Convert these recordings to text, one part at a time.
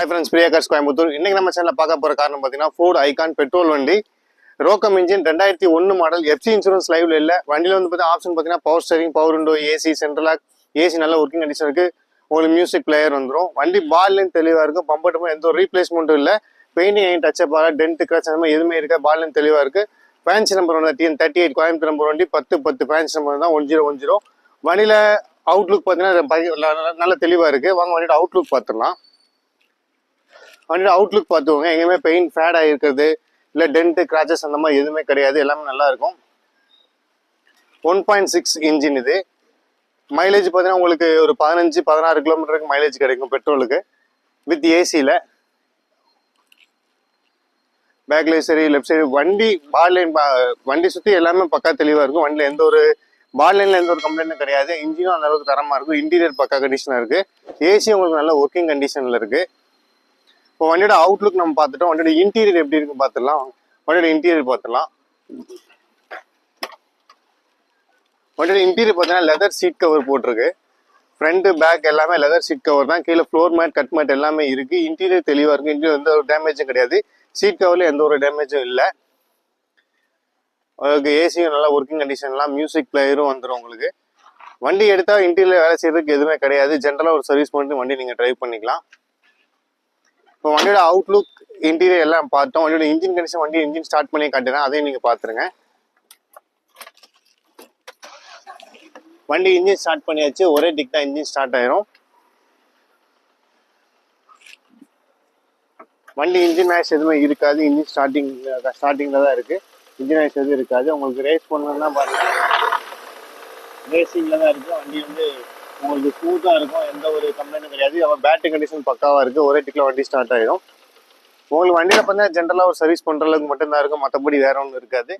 Hi friends, Priya cars Coimbatore. இன்னைக்கு நம்ம சேனலில் பார்க்க போகிற காரணம் பார்த்தீங்கன்னா ஃபோர்டு ஐகான் பெட்ரோல் வண்டி, Rocam engine, 2001 model. FC insurance லைவ்ல இல்லை. வண்டியில் வந்து பார்த்தீங்கன்னா ஆப்ஷன் பார்த்தீங்கன்னா power steering, power window, AC, central lock, AC நல்ல ஒர்க்கிங் கண்டிஷன் இருக்குது. உங்களுக்கு மியூசிக் பிளேயர் வந்துடும். வண்டி பால்லையும் தெளிவாக இருக்கும். பம்பட்டுமே எந்த ஒரு ரீப்ளேஸ்மெண்ட்டும் இல்லை. பெயிண்டிங் எயின் டச்சப் ஆகல, டென்ட் கிராச் அந்த மாதிரி எதுவுமே இருக்கா. பால்லையும் தெளிவாக இருக்குது. ஃபேன்சி நம்பர் வந்து TN38 கோயம்புத்தூர் நம்பர் வண்டி 1010 ஃபேன்சி நம்பர் தான் 1010. வண்டியில் அவுட்லுக் பார்த்தீங்கன்னா நல்ல தெளிவாக இருக்குது. வாங்க வண்டியோட அவுட்லுக் பார்த்துடலாம். வண்டியோட அவுட்லுக் பார்த்துக்கோங்க. எங்கேயுமே பெயிண்ட் ஃபேட் ஆகிருக்கிறது இல்லை டென்ட்டு கிராச்சஸ் அந்த மாதிரி எதுவுமே கிடையாது. எல்லாமே நல்லா இருக்கும். 1.6 இன்ஜின் இது. மைலேஜ் பார்த்தீங்கன்னா உங்களுக்கு ஒரு 15-16 கிலோமீட்டருக்கு மைலேஜ் கிடைக்கும் பெட்ரோலுக்கு வித் ஏசியில். பேக்லேயும் சரி லெஃப்ட் சைடு வண்டி பால்லைன் வண்டி சுற்றி எல்லாமே பக்கா தெளிவாக இருக்கும். வண்டியில் எந்த ஒரு பால்லைனில் எந்த ஒரு கம்ப்ளைண்ட்டும் கிடையாது. இன்ஜினும் அந்த அளவுக்கு தரமாக இருக்கும். இன்டீரியர் பக்கா கண்டிஷனாக இருக்குது. ஏசி உங்களுக்கு நல்ல ஒர்க்கிங் கண்டிஷனில் இருக்குது. இப்போ வண்டியோட அவுட்லுக் நம்ம பார்த்துட்டோம். வண்டியோட இன்டீரியர் எப்படி இருக்குன்னு பார்த்துடலாம். வண்டியோட இன்டீரியர் பார்த்துடலாம். வண்டியோட இன்டீரியர் பார்த்தீங்கன்னா லெதர் சீட் கவர் போட்டிருக்கு. ஃப்ரண்ட் பேக் எல்லாமே லெதர் சீட் கவர் தான். கீழே ஃப்ளோர் மேட், கட் மேட் எல்லாமே இருக்குது. இன்டீரியர் தெளிவாக இருக்குது. இன்டீரியர் எந்த ஒரு டேமேஜும் கிடையாது. சீட் கவரில் எந்த ஒரு டேமேஜும் இல்லை. உங்களுக்கு ஏசியும் நல்லா ஒர்க்கிங் கண்டிஷன்லாம், மியூசிக் பிளேயரும் வந்துடும் உங்களுக்கு. வண்டி எடுத்தால் இன்டீரியர் வேலை செய்யறதுக்கு எதுவுமே கிடையாது. ஜென்ரலாக ஒரு சர்வீஸ் பண்ணிட்டு வண்டி நீங்கள் ட்ரைவ் பண்ணிக்கலாம். இப்போ வண்டியோட அவுட்லுக், இன்டீரியர் எல்லாம் பார்த்தோம். வண்டியோட இன்ஜின் கண்டிஷன், வண்டி இன்ஜின் ஸ்டார்ட் பண்ணி காட்டுறேன், அதையும் நீங்கள் பார்த்துருங்க. வண்டி இன்ஜின் ஸ்டார்ட் பண்ணியாச்சு. ஒரே டிக் தான் இன்ஜின் ஸ்டார்ட் ஆயிரும். வண்டி இன்ஜின் நாய்ஸ் எதுவுமே இருக்காது. இன்ஜின் ஸ்டார்டிங்கில் தான் இருக்குது. இன்ஜின் நாய்ஸ் எதுவும் இருக்காது. உங்களுக்கு ரேஸ் பண்ணணும்னா பாருங்கள், ரேசிங்கில் தான் இருக்குது. வண்டி வந்து உங்களுக்கு ஸ்மூத்தாக இருக்கும். எந்த ஒரு கம்ப்ளைண்ட்டும் கிடையாது. அவன் பேட்டரி கண்டிஷன் பக்காவாக இருக்குது. ஒரே டிக்கில் வண்டி ஸ்டார்ட் ஆகிடும். உங்களுக்கு வண்டியில் பார்த்தீங்கன்னா ஜென்ரலாக ஒரு சர்வீஸ் பண்ணுற அளவுக்கு மட்டும்தான் இருக்கும். மற்றபடி வேற ஒன்றும் இருக்காது.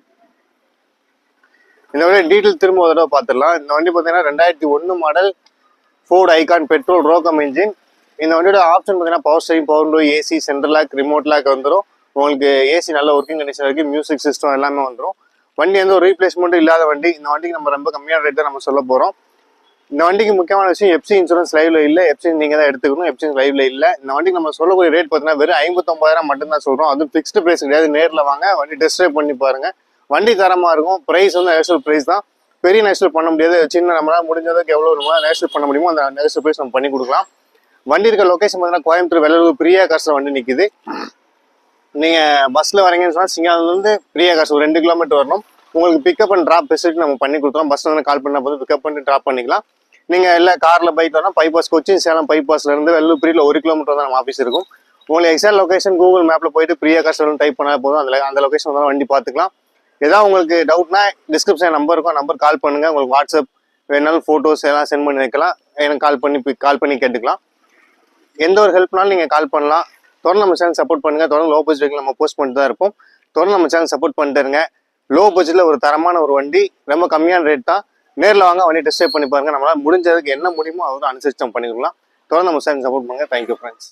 இந்த வண்டி டீட்டெயில் திரும்ப ஒரு தடவை பார்த்துடலாம். இந்த வண்டி பார்த்தீங்கன்னா 2001 மாடல் ஃபோர்டு ஐகான் பெட்ரோல் ரோக்கம் இன்ஜின். இந்த வண்டியோட ஆப்ஷன் பார்த்தீங்கன்னா power steering, power window, AC, central lock, remote lock வந்துடும். உங்களுக்கு ஏசி நல்ல ஒர்க்கிங் கண்டிஷன் இருக்குது. மியூசிக் சிஸ்டம் எல்லாமே வந்துடும். வண்டி எந்த ஒரு ரீப்ளேஸ்மெண்ட்டும் இல்லாத வண்டி. இந்த வண்டிக்கு நம்ம ரொம்ப கம்மியான ரேட் தான் நம்ம சொல்ல போகிறோம். இந்த வண்டிக்கு முக்கியமான விஷயம், எஃப்சி இன்சூரன்ஸ் லைவ்ல இல்லை. எஃப்சி நீங்கள் தான் எடுத்துக்கணும். எஃப்சி லைவ்ல இல்லை. இந்த வண்டிக்கு நம்ம சொல்லக்கூடிய ரேட் பார்த்தீங்கன்னா வெறும் 59,000 மட்டும்தான் சொல்கிறோம். அதுவும் ஃபிக்ஸ்டு ப்ரைஸ் கிடையாது. நேரில் வாங்க, வண்டி டெஸ்ட் ட்ரைவ் பண்ணி பாருங்க. வண்டி தரமாக இருக்கும். ப்ரைஸ் வந்து நேஷனல் ப்ரைஸ் தான். பெரிய நேஷனல் பண்ண முடியாது. சின்ன நம்மளால் முடிஞ்சதுக்கு எவ்வளோ நேஷனல் பண்ண முடியுமோ அந்த நேஷனல் ப்ரைஸ் நம்ம பண்ணி கொடுக்கலாம். வண்டி இருக்க லொக்கேஷன் பார்த்தீங்கன்னா கோயம்புத்தூர் வெள்ளலூர் பிரியா கார்ஸில் வண்டி நிற்குது. நீங்கள் பஸ்ஸில் வரீங்கன்னு சொன்னால் சிங்காலேருந்து பிரியா கார்ஸ் ஒரு 2 கிலோமீட்டர் வரணும். உங்களுக்கு பிக்கப் அண்ட் ட்ராப் ஃபெசிலிட்டி நம்ம பண்ணி கொடுத்துருவோம். பஸ்ஸில் வந்து கால் பண்ணால் போதும், பிக்கப் பண்ணி ட்ராப் பண்ணிக்கலாம். நீங்கள் இல்லை காரில் பைக் வரணும், பைபாஸ் கொச்சின் சேலம் பைபாஸ்லேருந்து வெள்ளூர் பிரியில் 1 கிலோமீட்டர் தான் நம்ம ஆஃபீஸ் இருக்கும். உங்களுக்கு எக்ஸாக்ட் லொக்கேஷன் கூகுள் மேப்பில் போயிட்டு பிரியா கார்ஸ் டைப் பண்ணால் போதும். அந்த லொக்கேஷன் வந்து வண்டி பார்த்துக்கலாம். ஏதாவது உங்களுக்கு டவுட்னா டிஸ்கிரிப்ஷன் நம்பர் இருக்கும், நம்பர் கால் பண்ணுங்கள். உங்களுக்கு வாட்ஸ்அப் வேணாலும் ஃபோட்டோஸ் எல்லாம் சென்ட் பண்ணி வைக்கலாம். எனக்கு கால் பண்ணி கேட்டுக்கலாம். எந்த ஒரு ஹெல்ப்னாலும் நீங்கள் கால் பண்ணலாம். தொடர்ந்து நம்ம சேனல் சப்போர்ட் பண்ணுங்கள். தொடர்ந்து லோ பட்ஜெட்டில் நம்ம போஸ்ட் பண்ணிட்டு தான் இருப்போம். தொடர்ந்து நம்ம சேனல் சப்போர்ட் பண்ணிட்டு இருங்க. லோ பட்ஜெட்டில் ஒரு தரமான ஒரு வண்டி, ரொம்ப கம்மியான ரேட் தான். நேரில் வாங்க, வண்டி டெஸ்ட் ட்ரைவ் பண்ணி பாருங்கள். நம்மளால் முடிஞ்சதுக்கு என்ன முடியுமோ அதை அனுசரிச்சு நம்ம பண்ணிக்கலாம். தொடர்ந்து நம்ம சேனல் சப்போர்ட் பண்ணுங்கள். Thank you friends.